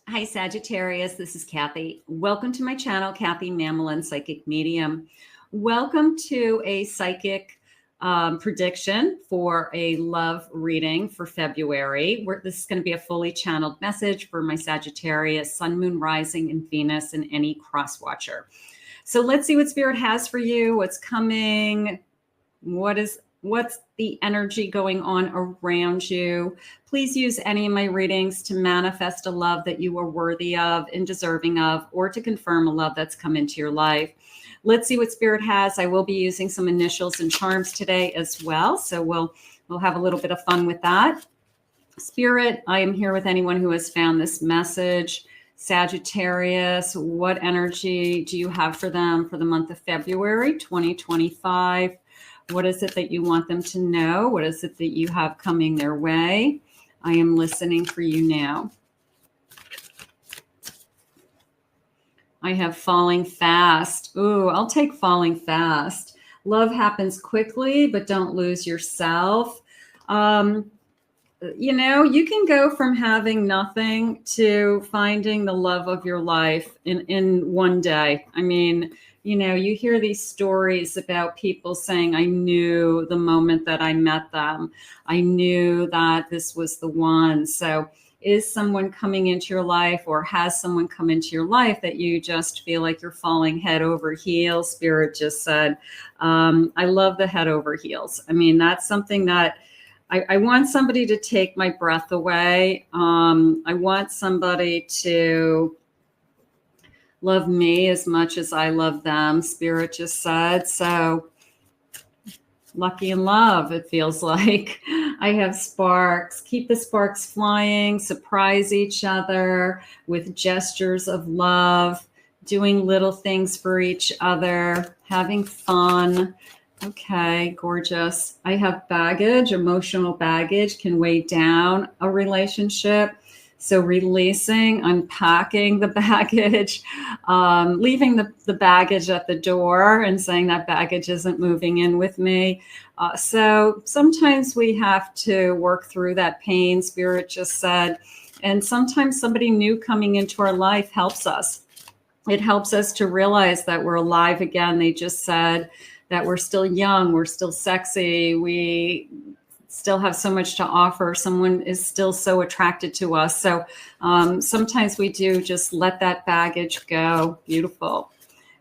Hi, Sagittarius. This is Kathy. Welcome to my channel, Kathy Mamolen, Psychic Medium. Welcome to a psychic prediction for a love reading for February. This is going to be a fully channeled message for my Sagittarius, Sun, Moon, Rising, and Venus, and any cross watcher. So let's see what Spirit has for you, what's coming, what's the energy going on around you. Please use any of my readings to manifest a love that you are worthy of and deserving of, or to confirm a love that's come into your life. Let's see what Spirit has. I will be using some initials and charms today as well, so we'll have a little bit of fun with that. Spirit, I am here with anyone who has found this message. Sagittarius, what energy do you have for them for the month of February 2025? What is it that you want them to know? What is it that you have coming their way? I am listening for you now. I have falling fast. Ooh, I'll take falling fast. Love happens quickly, but don't lose yourself. You know, you can go from having nothing to finding the love of your life in one day. I mean, you know, you hear these stories about people saying, I knew the moment that I met them. I knew that this was the one. So is someone coming into your life, or has someone come into your life that you just feel like you're falling head over heels? Spirit just said, I love the head over heels. I mean, that's something that I want somebody to take my breath away. I want somebody to love me as much as I love them, Spirit just said. So lucky in love, it feels like. I have sparks. Keep the sparks flying. Surprise each other with gestures of love, doing little things for each other, having fun. Okay, gorgeous. I have baggage. Emotional baggage can weigh down a relationship. So releasing, unpacking the baggage, leaving the baggage at the door and saying that baggage isn't moving in with me. So sometimes we have to work through that pain, Spirit just said. And sometimes somebody new coming into our life helps us. It helps us to realize that we're alive again. They just said that we're still young, we're still sexy, we still have so much to offer. Someone is still so attracted to us. So sometimes we do just let that baggage go. Beautiful.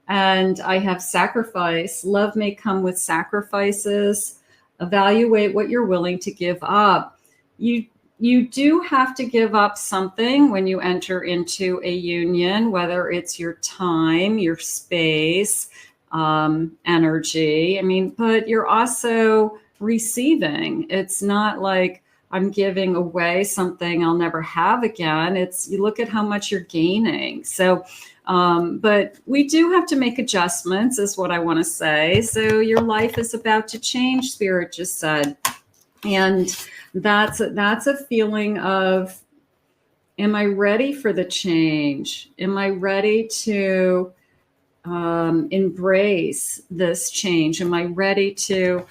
And I have sacrifice. Love may come with sacrifices. Evaluate what you're willing to give up. You do have to give up something when you enter into a union, whether it's your time, your space, energy. I mean, but you're also receiving. It's not like I'm giving away something I'll never have again. It's, you look at how much you're gaining. So, but we do have to make adjustments is what I want to say. So your life is about to change, Spirit just said. And that's a feeling of, am I ready for the change? Am I ready to embrace this change? Am I ready to,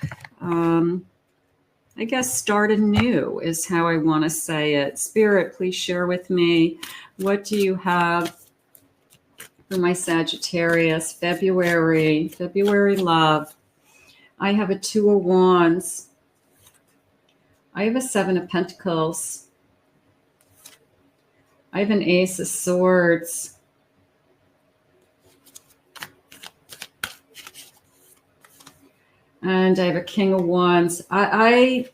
I guess, start anew is how I want to say it. Spirit, please share with me, what do you have for my Sagittarius? February love. I have a Two of Wands. I have a Seven of Pentacles. I have an Ace of Swords. And I have a King of Wands. I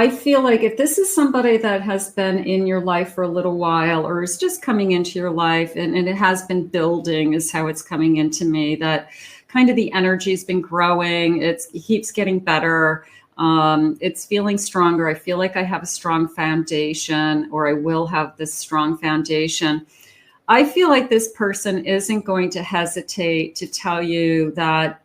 feel like if this is somebody that has been in your life for a little while, or is just coming into your life, and it has been building is how it's coming into me, that kind of the energy's been growing. It keeps getting better. It's feeling stronger. I feel like I have a strong foundation, or I will have this strong foundation. I feel like this person isn't going to hesitate to tell you that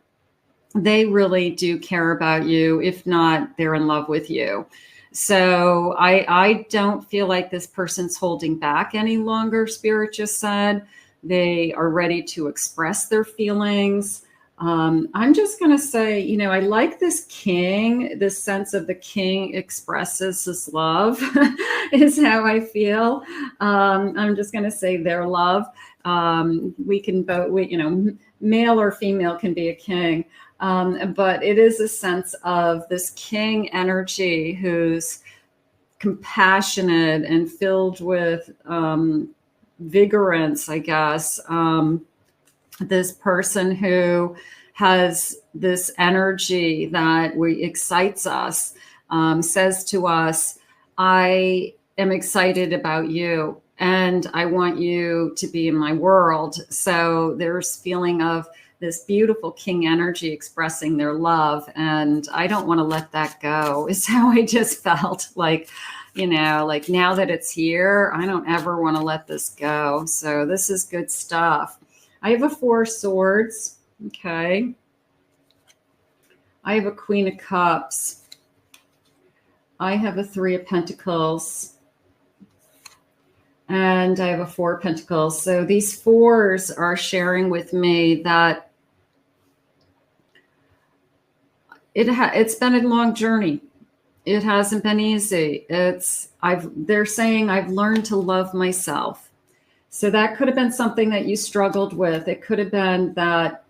they really do care about you. If not, they're in love with you. So I don't feel like this person's holding back any longer, Spirit just said. They are ready to express their feelings. I'm just going to say, you know, I like this king, this sense of the king expresses his love is how I feel. I'm just going to say their love. We can both, you know, male or female can be a king. But it is a sense of this king energy who's compassionate and filled with vigorance, I guess. This person who has this energy that excites us, says to us, I am excited about you and I want you to be in my world. So there's feeling of this beautiful king energy expressing their love. And I don't want to let that go, is how I just felt. Like, you know, like now that it's here, I don't ever want to let this go. So this is good stuff. I have a 4 of Swords. Okay. I have a Queen of Cups. I have a 3 of Pentacles. And I have a 4 of Pentacles. So these 4s are sharing with me that it's been a long journey. It hasn't been easy. They're saying I've learned to love myself. So that could have been something that you struggled with. It could have been that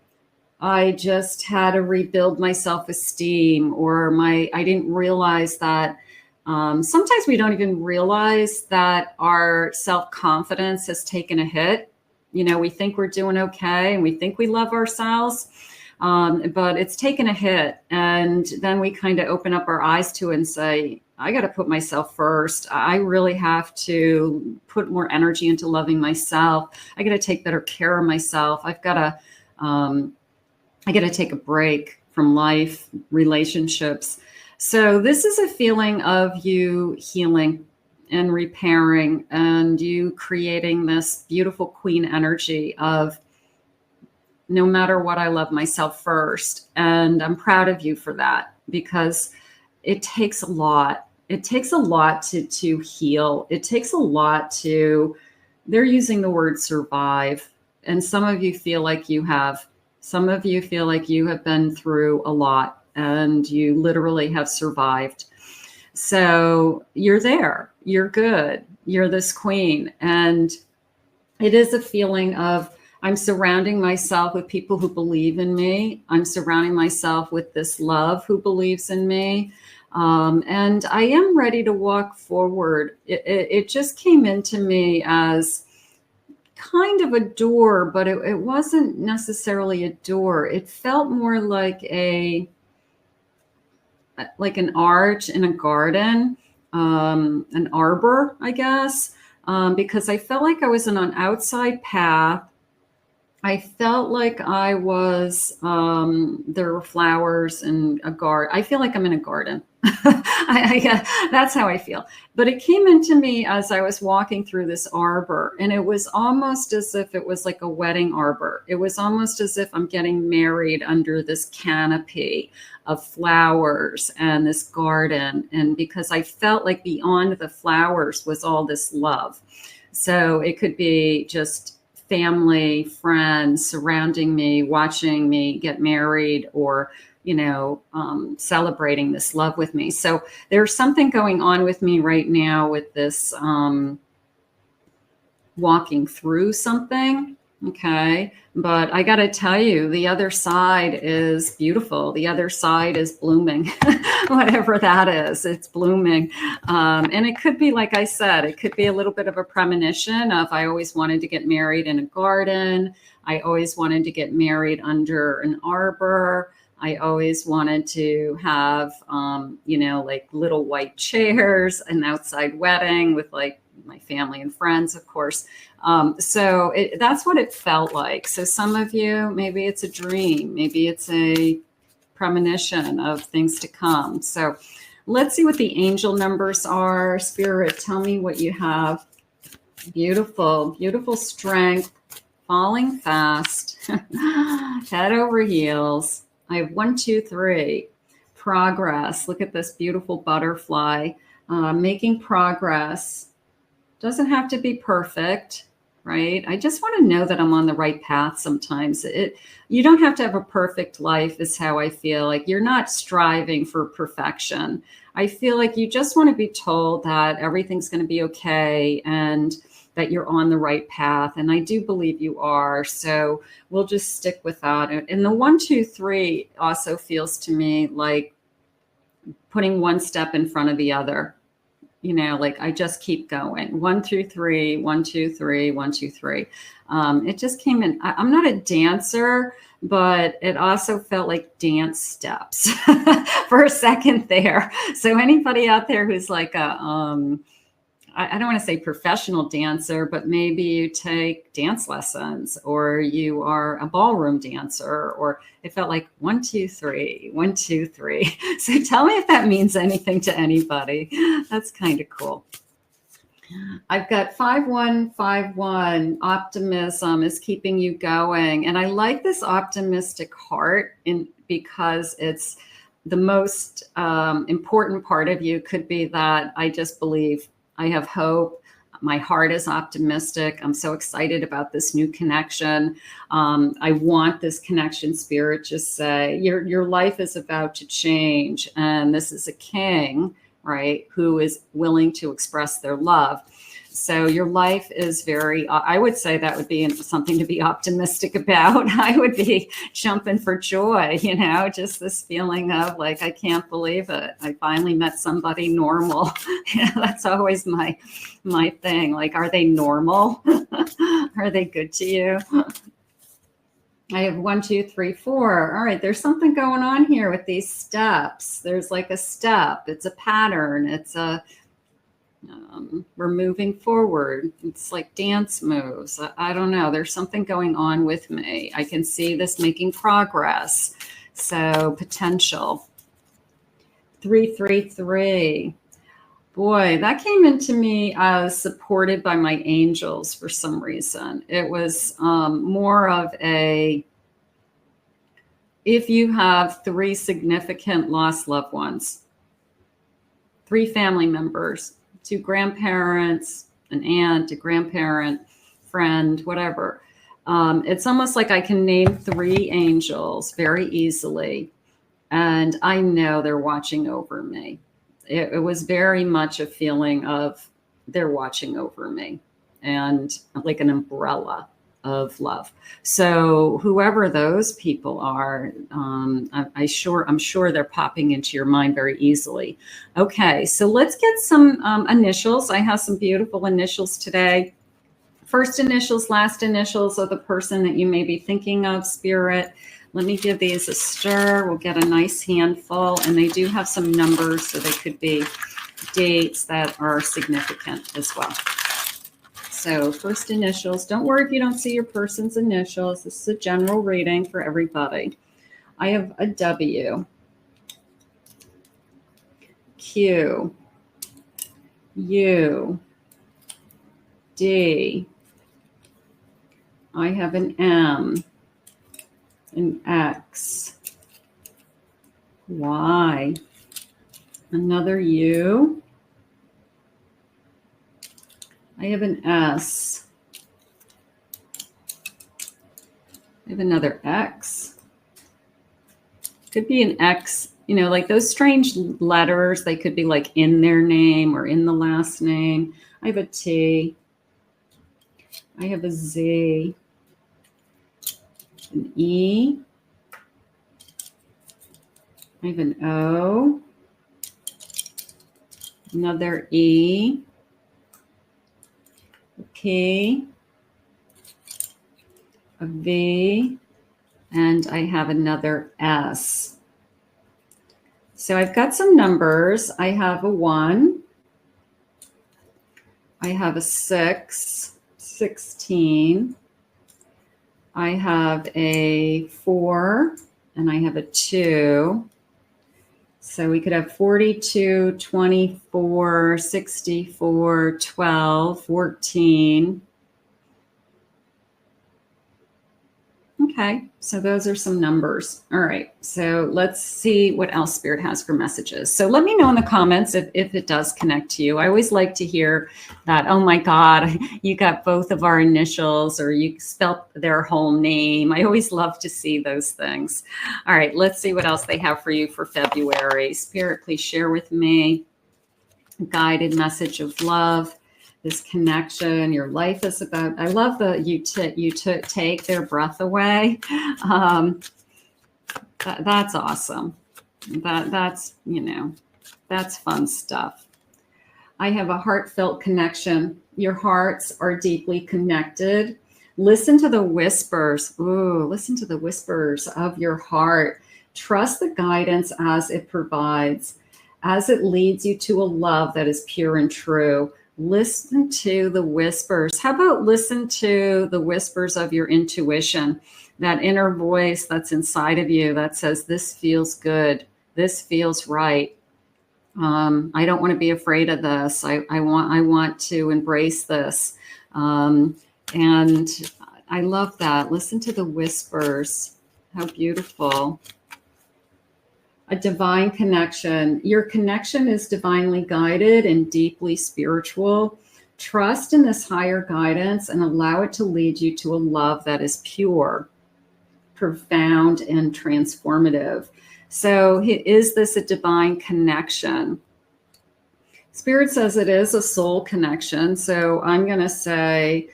I just had to rebuild my self-esteem, or I didn't realize that. Sometimes we don't even realize that our self-confidence has taken a hit. You know, we think we're doing okay and we think we love ourselves, but it's taken a hit. And then we kind of open up our eyes to it and say, I got to put myself first. I really have to put more energy into loving myself. I got to take better care of myself. I got to take a break from life, relationships. So this is a feeling of you healing and repairing, and you creating this beautiful queen energy of, no matter what, I love myself first. And I'm proud of you for that, because it takes a lot. It takes a lot to heal. It takes a lot to, they're using the word survive. And some of you feel like you have. Some of you feel like you have been through a lot and you literally have survived. So you're there. You're good. You're this queen. And it is a feeling of, I'm surrounding myself with people who believe in me. I'm surrounding myself with this love who believes in me. And I am ready to walk forward. It just came into me as kind of a door, but it wasn't necessarily a door. It felt more like an arch in a garden, an arbor, I guess, because I felt like I was in an outside path. I felt like I was, there were flowers in a garden. I feel like I'm in a garden. That's how I feel. But it came into me as I was walking through this arbor, and it was almost as if it was like a wedding arbor. It was almost as if I'm getting married under this canopy of flowers and this garden. And because I felt like beyond the flowers was all this love. So it could be just family, friends surrounding me, watching me get married, or, you know, celebrating this love with me. So there's something going on with me right now with this walking through something. Okay. But I got to tell you, the other side is beautiful. The other side is blooming, whatever that is, it's blooming. And it could be, like I said, it could be a little bit of a premonition of, I always wanted to get married in a garden. I always wanted to get married under an arbor. I always wanted to have, you know, like little white chairs, an outside wedding with like my family and friends, of course. So that's what it felt like. So some of you, maybe it's a dream, maybe it's a premonition of things to come. So let's see what the angel numbers are. Spirit, tell me what you have. Beautiful, beautiful strength, falling fast, head over heels. I have 1, 2, 3. Progress. Look at this beautiful butterfly, making progress. Doesn't have to be perfect. right? I just want to know that I'm on the right path sometimes. You don't have to have a perfect life, is how I feel. Like, you're not striving for perfection. I feel like you just want to be told that everything's going to be okay and that you're on the right path. And I do believe you are. So we'll just stick with that. And the 1, 2, 3 also feels to me like putting one step in front of the other. You know, like I just keep going. 1 through 3, 1, 2, 3, 1, 2, 3. It just came in. I'm not a dancer, but it also felt like dance steps for a second there. So anybody out there who's like I don't want to say professional dancer, but maybe you take dance lessons, or you are a ballroom dancer, or it felt like 1, 2, 3, 1, 2, 3. So tell me if that means anything to anybody. That's kind of cool. I've got 5, 1, 5, 1. Optimism is keeping you going. And I like this optimistic heart because it's the most important part of you could be that I just believe, I have hope. My heart is optimistic. I'm so excited about this new connection. I want this connection. Spirit just say, your life is about to change. And this is a king, right, who is willing to express their love. So your life is very, I would say that would be something to be optimistic about. I would be jumping for joy, you know, just this feeling of like, I can't believe it. I finally met somebody normal. You know, that's always my thing. Like, are they normal? Are they good to you? I have 1, 2, 3, 4. All right, there's something going on here with these steps. There's like a step. It's a pattern. It's we're moving forward. It's like dance moves. I don't know. There's something going on with me. I can see this making progress. So potential. 3, 3, 3. Boy, that came into me as supported by my angels for some reason. It was more of a, if you have 3 significant lost loved ones, 3 family members, 2 grandparents, an aunt, a grandparent, friend, whatever. It's almost like I can name 3 angels very easily, and I know they're watching over me. It was very much a feeling of they're watching over me, and like an umbrella of love. So whoever those people are, I'm sure they're popping into your mind very easily. Okay, so let's get some initials. I have some beautiful initials today. First initials, last initials of the person that you may be thinking of, Spirit. Let me give these a stir. We'll get a nice handful, and they do have some numbers, so they could be dates that are significant as well. So first initials. Don't worry if you don't see your person's initials. This is a general reading for everybody. I have a W, Q, U, D. I have an M, an X, Y, another U. I have an S. I have another X. Could be an X, you know, like those strange letters. They could be like in their name or in the last name. I have a T. I have a Z. An E. I have an O. Another E. A P, a V, and I have another S. So I've got some numbers. I have a 1. I have a 6, 16. I have a 4, and I have a 2. So we could have 42, 24, 64, 12, 14. Okay, Okay, so those are some numbers. All right, so let's see what else Spirit has for messages. So let me know in the comments if it does connect to you. I always like to hear that, oh my God, you got both of our initials, or you spelled their whole name. I always love to see those things. All right, let's see what else they have for you for February. Spirit, please share with me a guided message of love. This connection, your life is about. I love the you take their breath away. That's awesome. That's that's fun stuff. I have a heartfelt connection. Your hearts are deeply connected. Listen to the whispers. Ooh, listen to the whispers of your heart. Trust the guidance as it provides, as it leads you to a love that is pure and true. Listen to the whispers. How about listen to the whispers of your intuition, that inner voice that's inside of you that says, this feels good. This feels right. I don't want to be afraid of this. I want to embrace this. And I love that. Listen to the whispers. How beautiful. A divine connection. Your connection is divinely guided and deeply spiritual. Trust in this higher guidance and allow it to lead you to a love that is pure, profound, and transformative. So is this a divine connection? Spirit says it is a soul connection. So I'm going to say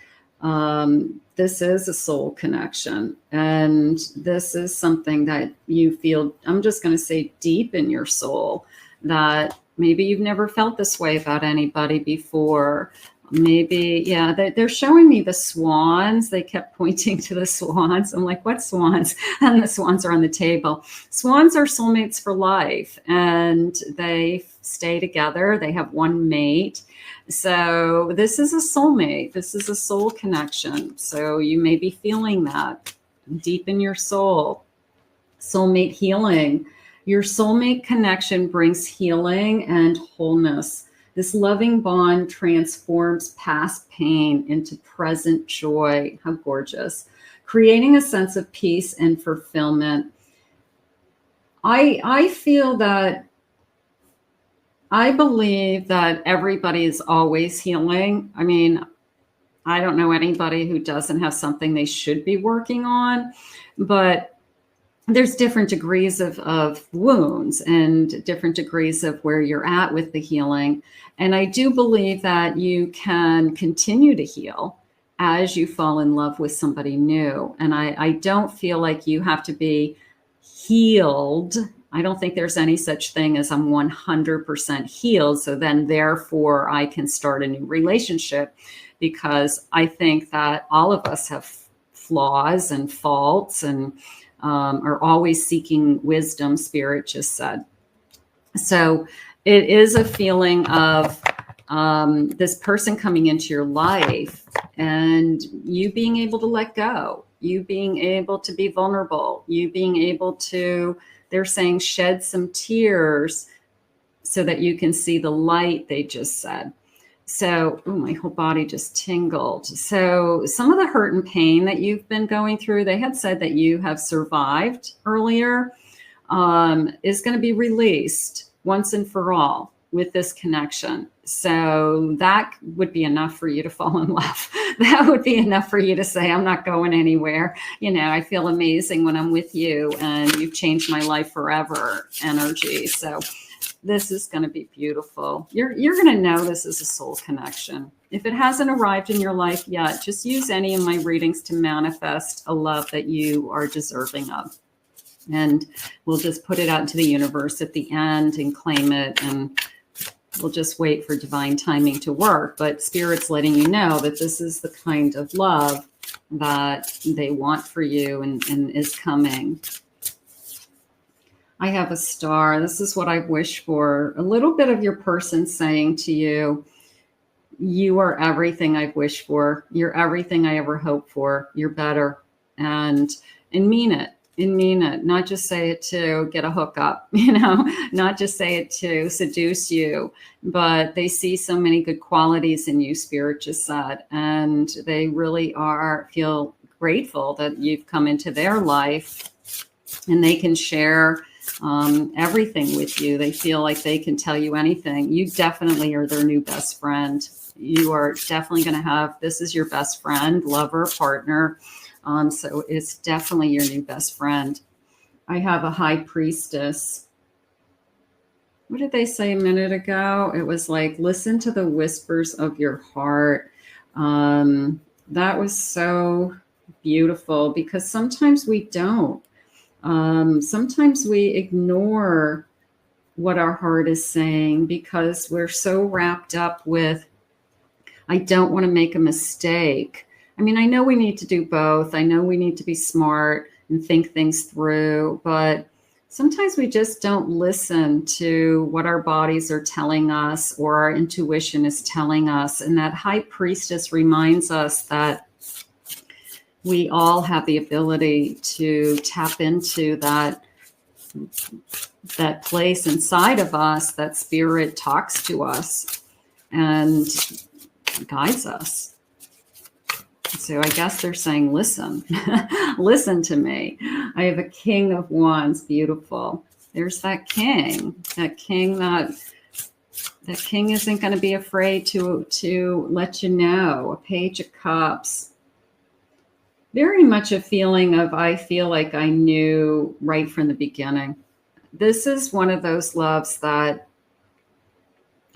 this is a soul connection. And this is something that you feel, I'm just going to say deep in your soul, that maybe you've never felt this way about anybody before. Maybe, yeah, they're showing me the swans. They kept pointing to the swans. I'm like, what swans? And the swans are on the table. Swans are soulmates for life, and they stay together. They have one mate. So this is a soulmate. This is a soul connection. So you may be feeling that deep in your soul. Soulmate healing. Your soulmate connection brings healing and wholeness. This loving bond transforms past pain into present joy. How gorgeous. Creating a sense of peace and fulfillment. I feel that, I believe that everybody is always healing. I mean, I don't know anybody who doesn't have something they should be working on, but there's different degrees of wounds and different degrees of where you're at with the healing. And I do believe that you can continue to heal as you fall in love with somebody new. And I don't feel like you have to be healed. I don't think there's any such thing as I'm 100% healed. So then therefore I can start a new relationship, because I think that all of us have flaws and faults and are always seeking wisdom, Spirit just said. So it is a feeling of this person coming into your life and you being able to let go, you being able to be vulnerable, you being able to, they're saying, shed some tears so that you can see the light, they just said. So, oh, my whole body just tingled. So some of the hurt and pain that you've been going through, they had said that you have survived earlier, is going to be released once and for all with this connection. So that would be enough for you to fall in love. That would be enough for you to say, I'm not going anywhere. You know, I feel amazing when I'm with you and you've changed my life forever energy. So this is going to be beautiful. You're going to know this is a soul connection. If it hasn't arrived in your life yet, just use any of my readings to manifest a love that you are deserving of. And we'll just put it out into the universe at the end and claim it. And we'll just wait for divine timing to work. But Spirit's letting you know that this is the kind of love that they want for you and is coming. I have a star. This is what I wish for. A little bit of your person saying to you, you are everything I've wished for. You're everything I ever hoped for. You're better. And mean it. And mean it. Not just say it to get a hookup, you know, not just say it to seduce you, but they see so many good qualities in you, Spirit just said, and they really feel grateful that you've come into their life, and they can share everything with you. They feel like they can tell you anything. You definitely are their new best friend. You are definitely going to have, this is your best friend, lover, partner. So it's definitely your new best friend. I have a high priestess. What did they say a minute ago? It was like, listen to the whispers of your heart. That was so beautiful, because sometimes we don't. Sometimes we ignore what our heart is saying because we're so wrapped up with, I don't want to make a mistake. I mean, I know we need to do both. I know we need to be smart and think things through, but sometimes we just don't listen to what our bodies are telling us or our intuition is telling us. And that high priestess reminds us that we all have the ability to tap into that place inside of us that spirit talks to us and guides us. So I guess they're saying, listen, listen to me. I have a King of Wands. Beautiful. There's that king that king isn't going to be afraid to let you know. A Page of Cups. Very much a feeling of, I feel like I knew right from the beginning. This is one of those loves that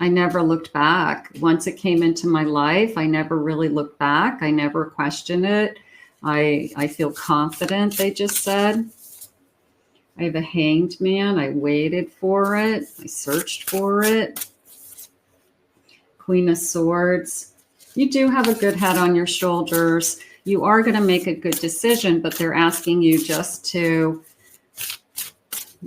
I never looked back. Once it came into my life, I never really looked back. I never questioned it. I feel confident, they just said. I have a Hanged Man. I waited for it. I searched for it. Queen of Swords. You do have a good head on your shoulders. You are going to make a good decision, but they're asking you just to,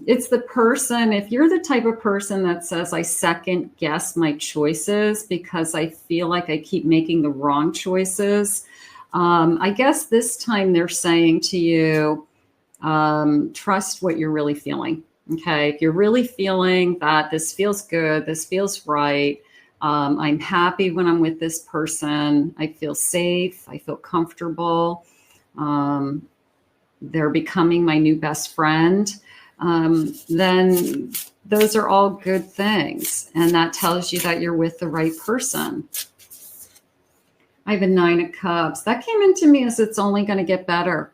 it's the person, if you're the type of person that says, I second guess my choices because I feel like I keep making the wrong choices. I guess this time they're saying to you, trust what you're really feeling. Okay. If you're really feeling that this feels good, this feels right. I'm happy when I'm with this person. I feel safe. I feel comfortable. They're becoming my new best friend. Then those are all good things. And that tells you that you're with the right person. I have a Nine of Cups. That came into me as it's only going to get better.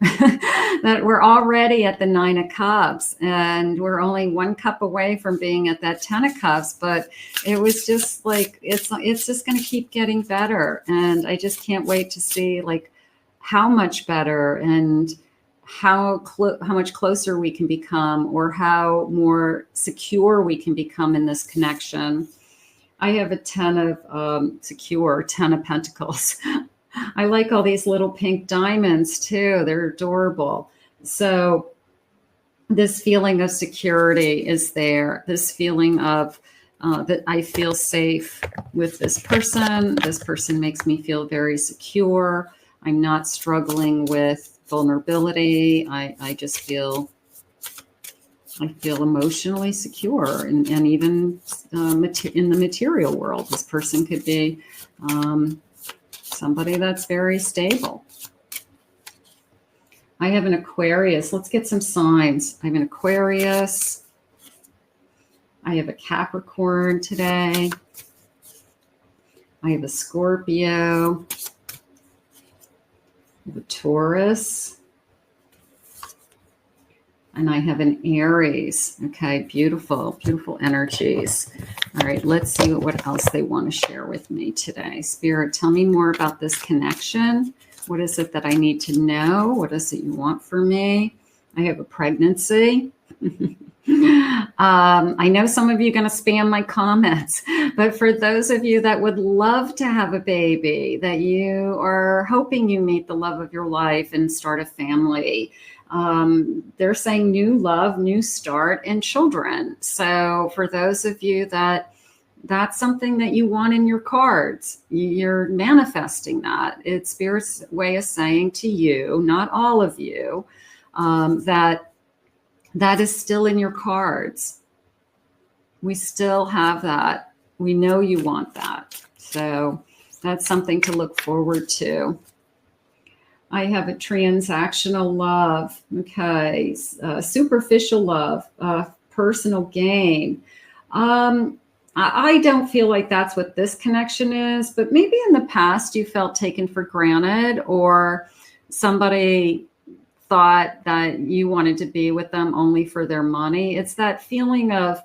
That we're already at the Nine of Cups and we're only one cup away from being at that 10 of Cups. But it was just like, it's just going to keep getting better. And I just can't wait to see like how much better and how much closer we can become, or how more secure we can become in this connection. I have a 10 of Pentacles. I like all these little pink diamonds too. They're adorable. So this feeling of security is there. This feeling of that I feel safe with this person. This person makes me feel very secure. I'm not struggling with vulnerability. I just feel emotionally secure, and even in the material world. This person could be somebody that's very stable. I have an Aquarius. Let's get some signs. I have an Aquarius. I have a Capricorn today. I have a Scorpio. I have a Taurus. And I have an Aries. Okay, beautiful, beautiful energies. All right, let's see what else they want to share with me today. Spirit, tell me more about this connection. What is it that I need to know? What is it you want for me? I have a pregnancy. I know some of you are going to spam my comments, but for those of you that would love to have a baby, that you are hoping you meet the love of your life and start a family, they're saying new love, new start, and children. So for those of you that's something that you want in your cards, you're manifesting that. It's Spirit's way of saying to you, not all of you, that is still in your cards. We still have that. We know you want that. So that's something to look forward to. I have a transactional love. Okay. Superficial love, personal gain. I don't feel like that's what this connection is, but maybe in the past you felt taken for granted, or somebody thought that you wanted to be with them only for their money. It's that feeling of,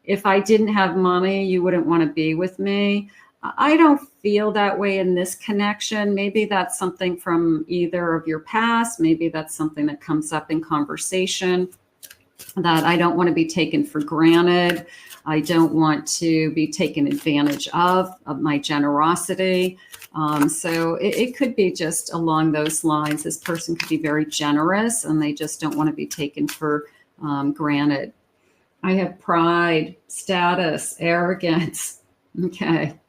if I didn't have money, you wouldn't want to be with me. I don't feel that way in this connection. Maybe that's something from either of your past. Maybe that's something that comes up in conversation, that I don't want to be taken for granted. I don't want to be taken advantage of my generosity. So it could be just along those lines. This person could be very generous and they just don't want to be taken for granted. I have pride, status, arrogance. Okay.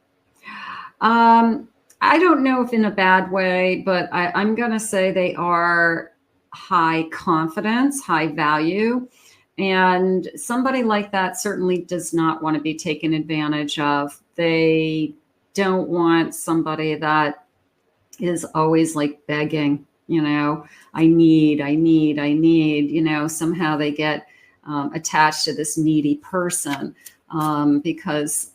I don't know if in a bad way, but I'm going to say they are high confidence, high value. And somebody like that certainly does not want to be taken advantage of. They don't want somebody that is always like begging, I need, somehow they get attached to this needy person because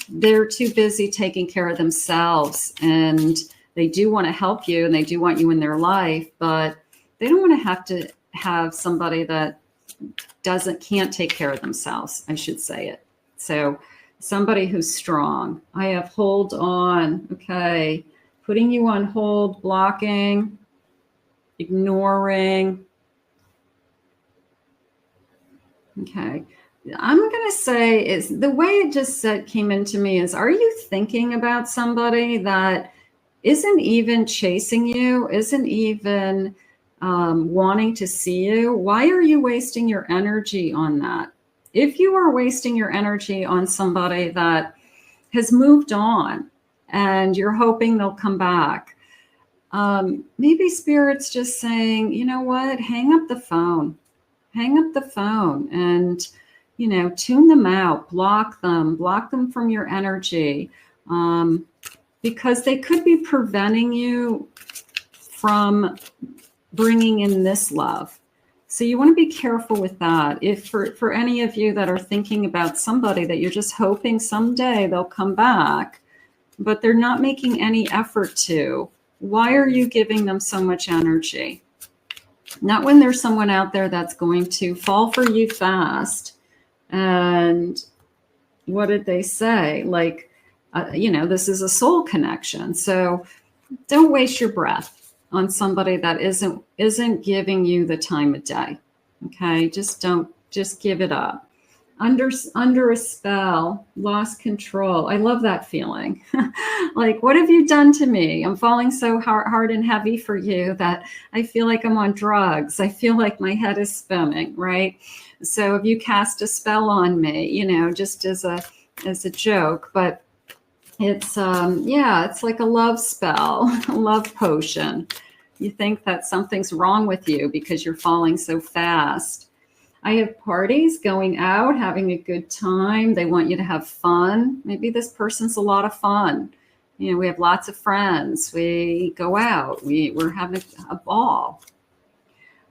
they're too busy taking care of themselves, and they do want to help you and they do want you in their life, but they don't want to have somebody that can't take care of themselves. I should say it. So somebody who's strong. I have hold on. Okay. Putting you on hold, blocking, ignoring. Okay. I'm going to say is the way it just came into me is, are you thinking about somebody that isn't even chasing you, isn't even wanting to see you? Why are you wasting your energy on that? If you are wasting your energy on somebody that has moved on and you're hoping they'll come back, maybe Spirit's just saying, you know what, hang up the phone and, tune them out, block them from your energy, because they could be preventing you from bringing in this love. So you want to be careful with that. If for any of you that are thinking about somebody that you're just hoping someday they'll come back, but they're not making any effort to, why are you giving them so much energy? Not when there's someone out there that's going to fall for you fast. And what did they say? Like, this is a soul connection. So don't waste your breath on somebody that isn't giving you the time of day. Okay. Just give it up. Under a spell, lost control. I love that feeling. Like, what have you done to me? I'm falling so hard and heavy for you that I feel like I'm on drugs. I feel like my head is spinning, right? So if you cast a spell on me, just as a joke, but it's it's like a love spell, a love potion. You think that something's wrong with you because you're falling so fast. I have parties, going out, having a good time. They want you to have fun. Maybe this person's a lot of fun. We have lots of friends. We go out. We're having a ball.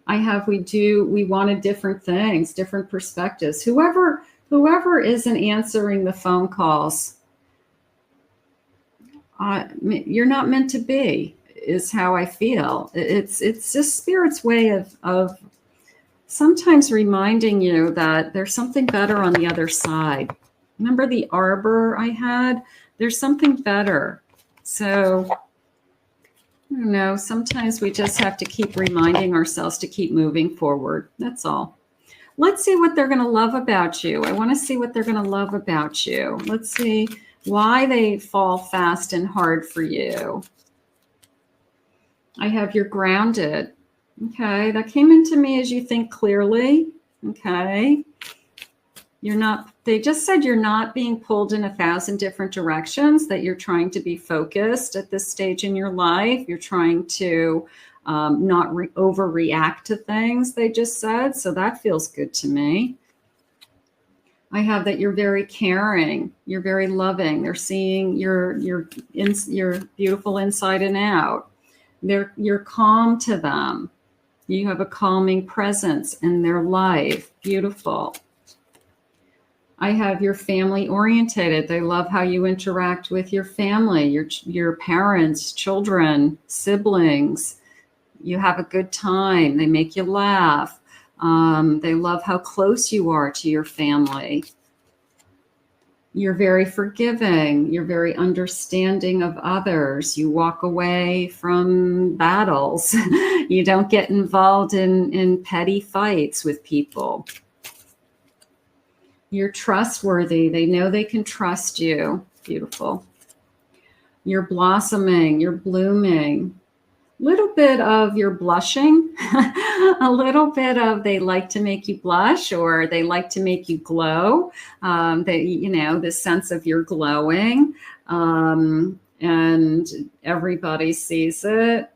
We wanted different things, different perspectives. Whoever isn't answering the phone calls, you're not meant to be, is how I feel. It's just Spirit's way of sometimes reminding you that there's something better on the other side. Remember the arbor I had? There's something better. So, I don't know, sometimes we just have to keep reminding ourselves to keep moving forward. That's all. Let's see what they're going to love about you. I want to see what they're going to love about you. Let's see why they fall fast and hard for you. I have you're grounded. Okay, that came into me as you think clearly. Okay. They just said you're not being pulled in 1,000 different directions, that you're trying to be focused at this stage in your life. You're trying to not overreact to things, they just said. So that feels good to me. I have that you're very caring. You're very loving. They're seeing your beautiful inside and out. You're calm to them. You have a calming presence in their life. Beautiful. I have your family orientated. They love how you interact with your family, your parents, children, siblings. You have a good time. They make you laugh. They love how close you are to your family. You're very forgiving. You're very understanding of others. You walk away from battles. You don't get involved in petty fights with people. You're trustworthy. They know they can trust you. Beautiful. You're blossoming. You're blooming. Little bit of you're blushing. A little bit of they like to make you blush, or they like to make you glow. This sense of you're glowing, and everybody sees it.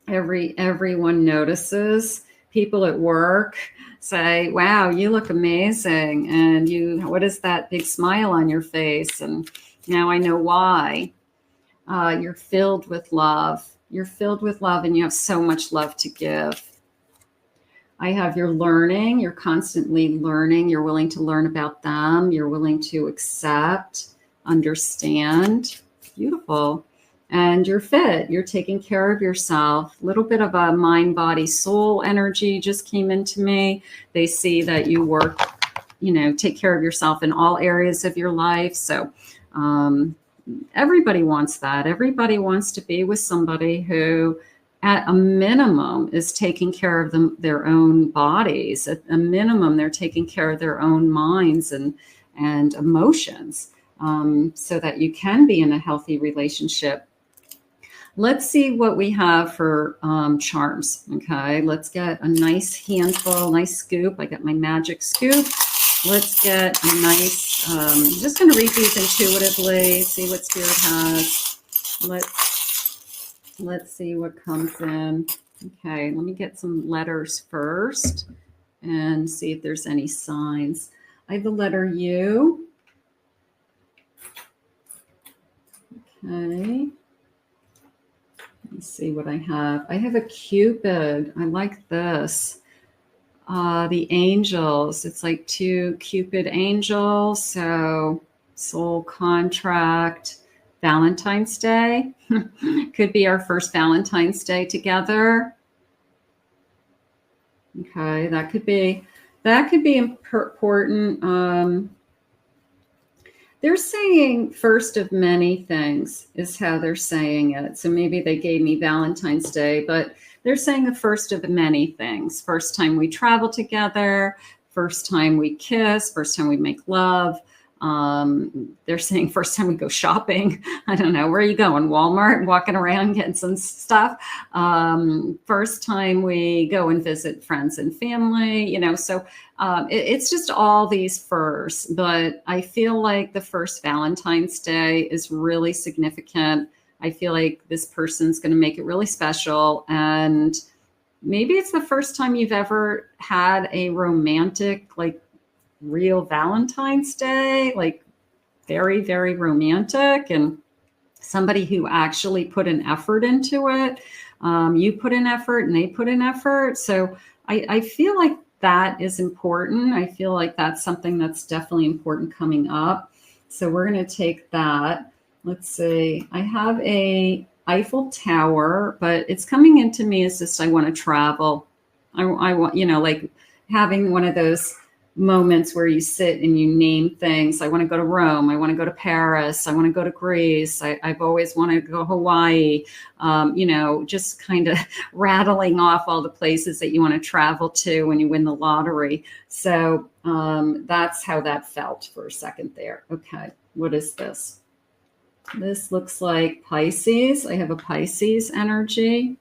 Everyone notices. People at work say, wow, you look amazing. And what is that big smile on your face? And now I know why. You're filled with love. You're filled with love, and you have so much love to give. I have your learning. You're constantly learning. You're willing to learn about them. You're willing to accept, understand. Beautiful. And you're fit. You're taking care of yourself. A little bit of a mind, body, soul energy just came into me. They see that you work, take care of yourself in all areas of your life. So everybody wants that. Everybody wants to be with somebody who, at a minimum, is taking care of their own bodies. At a minimum, they're taking care of their own minds and emotions, so that you can be in a healthy relationship. Let's see what we have for charms. Okay, let's get a nice handful, nice scoop. I got my magic scoop. Let's get a nice, I'm just going to read these intuitively, see what Spirit has. Let's see what comes in. Okay, let me get some letters first and see if there's any signs. I have the letter U. Okay. Let's see what I have. I have a Cupid. I like this. The angels. It's like 2 Cupid angels. So soul contract. Valentine's Day. Could be our first Valentine's Day together. Okay, that could be important. They're saying first of many things is how they're saying it. So maybe they gave me Valentine's Day, but they're saying the first of many things. First time we travel together, first time we kiss, first time we make love. They're saying first time we go shopping. I don't know. Where are you going? Walmart, walking around getting some stuff. First time we go and visit friends and family, so it's just all these firsts. But I feel like the first Valentine's Day is really significant. I feel like this person's going to make it really special. And maybe it's the first time you've ever had a romantic, real Valentine's Day, very, very romantic, and somebody who actually put an effort into it. You put an effort and they put an effort. So I feel like that is important. I feel like that's something that's definitely important coming up. So we're going to take that. Let's see. I have a Eiffel Tower, but it's coming into me as just, I want to travel. I want, having one of those moments where you sit and you name things. I want to go to Rome. I want to go to Paris. I want to go to Greece. I've always wanted to go to Hawaii. Just kind of rattling off all the places that you want to travel to when you win the lottery. So that's how that felt for a second there. Okay, what is this? This looks like Pisces. I have a Pisces energy.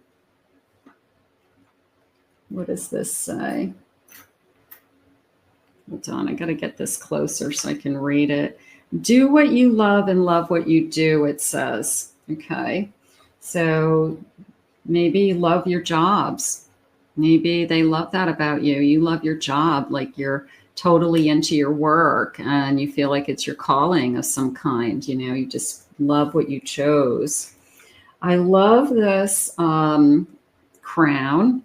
What does this say? Hold on, I got to get this closer so I can read it. Do what you love and love what you do, it says. Okay, so maybe you love your jobs. Maybe they love that about you. You love your job, like you're totally into your work and you feel like it's your calling of some kind. You just love what you chose. I love this crown.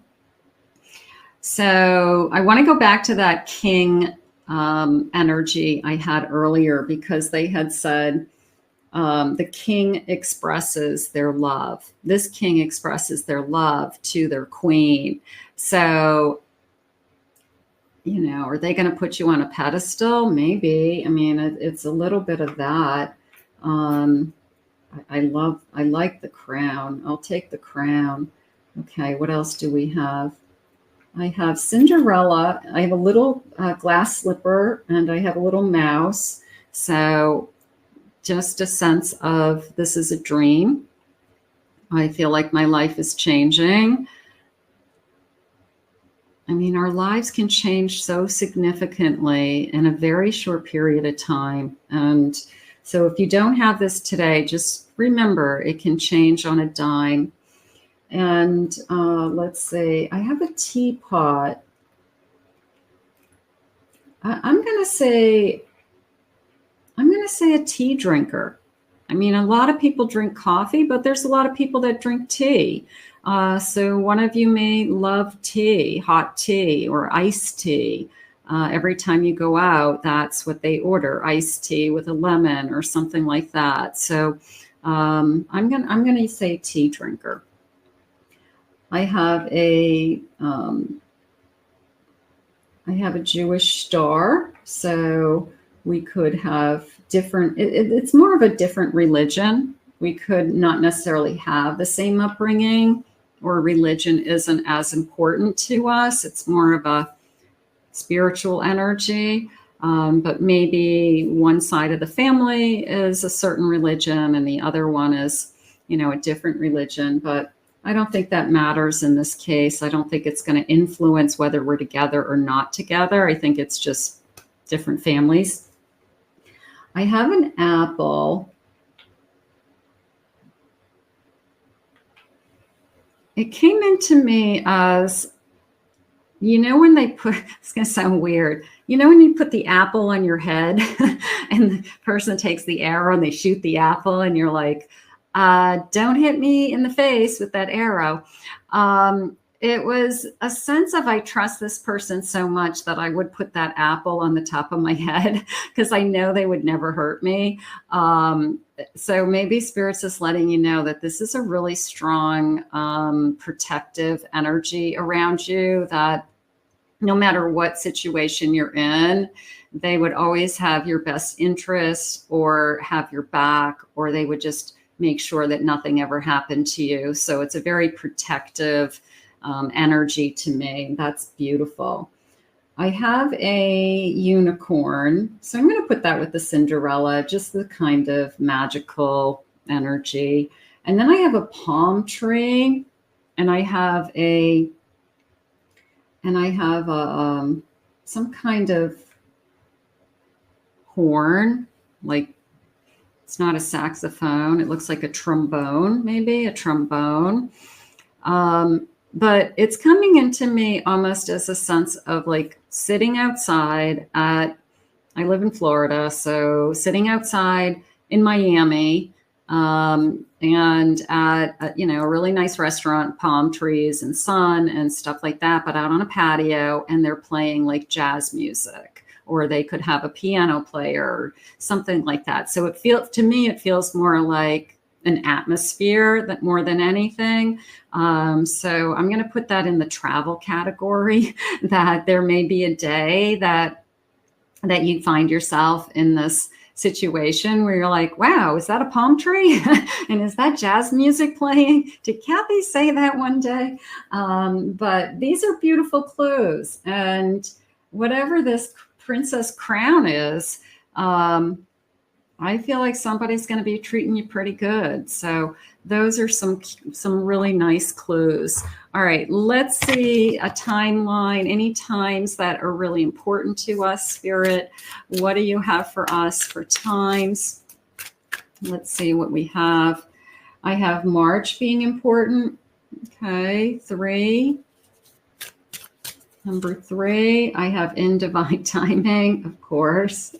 So I want to go back to that king energy I had earlier, because they had said the king expresses their love. This king expresses their love to their queen. So, you know, are they going to put you on a pedestal? Maybe. I mean, it's a little bit of that. I like the crown. I'll take the crown. Okay, what else do we have? I have Cinderella. I have a little glass slipper, and I have a little mouse. So just a sense of this is a dream. I feel like my life is changing. I mean, our lives can change so significantly in a very short period of time. And so if you don't have this today, just remember it can change on a dime. And let's see, I have a teapot. I'm going to say a tea drinker. I mean, a lot of people drink coffee, but there's a lot of people that drink tea. So one of you may love tea, hot tea or iced tea. Every time you go out, that's what they order, iced tea with a lemon or something like that. So I'm gonna say tea drinker. I have a Jewish star, so we could have different. It's more of a different religion. We could not necessarily have the same upbringing, or religion isn't as important to us. It's more of a spiritual energy. But maybe one side of the family is a certain religion and the other one is, you know, a different religion. But I don't think that matters in this case. I don't think it's going to influence whether we're together or not together. I think it's just different families. I have an apple. It came into me as, you know, when they put, it's going to sound weird. You know, when you put the apple on your head and the person takes the arrow and they shoot the apple and you're like, don't hit me in the face with that arrow. It was a sense of, I trust this person so much that I would put that apple on the top of my head because I know they would never hurt me. So maybe Spirit's just letting you know that this is a really strong protective energy around you, that no matter what situation you're in, they would always have your best interest or have your back, or they would just make sure that nothing ever happened to you. So it's a very protective energy to me. That's beautiful. I have a unicorn. So I'm going to put that with the Cinderella, just the kind of magical energy. And then I have a palm tree, and I have some kind of horn, like it's not a saxophone. It looks like a trombone, maybe a trombone. But it's coming into me almost as a sense of like sitting outside I live in Florida, so sitting outside in Miami, and at you know, a really nice restaurant, palm trees and sun and stuff like that, but out on a patio, and they're playing like jazz music, or they could have a piano player or something like that. So it feels more like an atmosphere that more than anything. So I'm going to put that in the travel category, that there may be a day that you find yourself in this situation where you're like, wow, is that a palm tree? And is that jazz music playing? Did Kathy say that one day? But these are beautiful clues. And whatever this princess crown is, I feel like somebody's going to be treating you pretty good. So those are some really nice clues. All right, let's see a timeline. Any times that are really important to us, Spirit? What do you have for us for times? Let's see what we have. I have March being important. Okay, 3. Number 3, I have In Divine Timing, of course,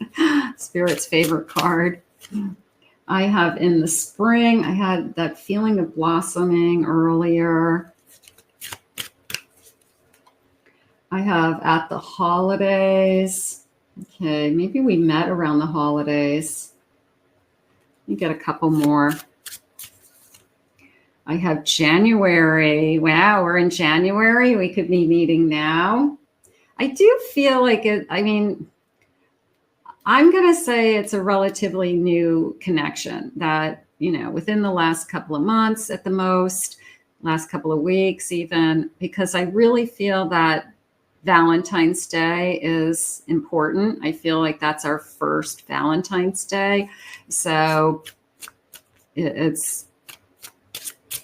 Spirit's favorite card. I have in the spring, I had that feeling of blossoming earlier. I have at the holidays. Okay, maybe we met around the holidays. Let me get a couple more. I have January. Wow, we're in January. We could be meeting now. I do feel like it, I mean, I'm going to say it's a relatively new connection that, you know, within the last couple of months at the most, last couple of weeks even, because I really feel that Valentine's Day is important. I feel like that's our first Valentine's Day. So it's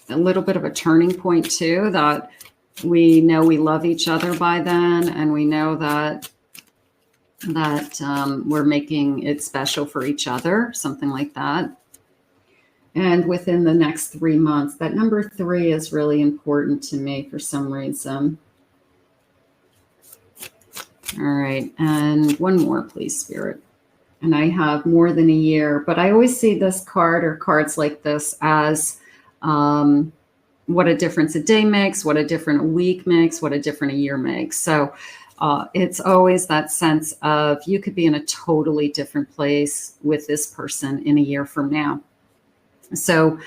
a little bit of a turning point too, that we know we love each other by then, and we know that we're making it special for each other, something like that. And within the next 3 months, that number 3 is really important to me for some reason. All right, and one more, please, Spirit. And I have more than a year, but I always see this card or cards like this as what a difference a day makes, what a different a week makes, what a different a year makes. So it's always that sense of you could be in a totally different place with this person in a year from now. So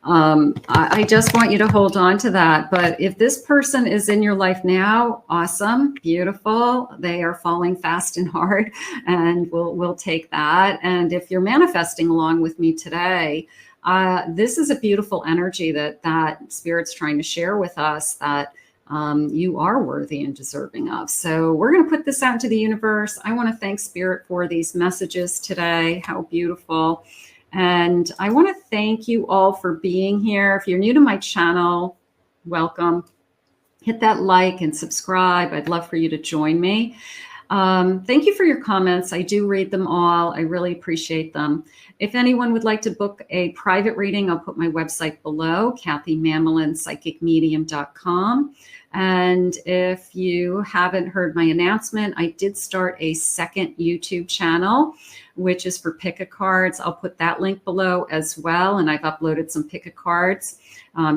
I just want you to hold on to that. But if this person is in your life now, awesome, beautiful. They are falling fast and hard, and we'll take that. And if you're manifesting along with me today, this is a beautiful energy that Spirit's trying to share with us, that you are worthy and deserving of. So we're going to put this out into the universe. I want to thank Spirit for these messages today. How beautiful. And I want to thank you all for being here. If you're new to my channel, welcome. Hit that like and subscribe. I'd love for you to join me. Thank you for your comments. I do read them all. I really appreciate them. If anyone would like to book a private reading, I'll put my website below, KathyMamolen.psychicmedium.com. And if you haven't heard my announcement, I did start a second YouTube channel, which is for pick-a-cards. I'll put that link below as well. And I've uploaded some pick-a-cards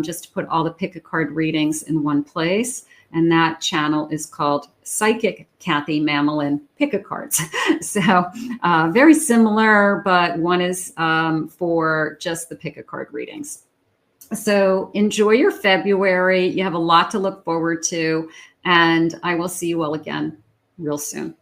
just to put all the pick-a-card readings in one place. And that channel is called Psychic Kathy Mamolen Pick-a-Cards. So very similar, but one is for just the pick-a-card readings. So enjoy your February. You have a lot to look forward to, and I will see you all again real soon.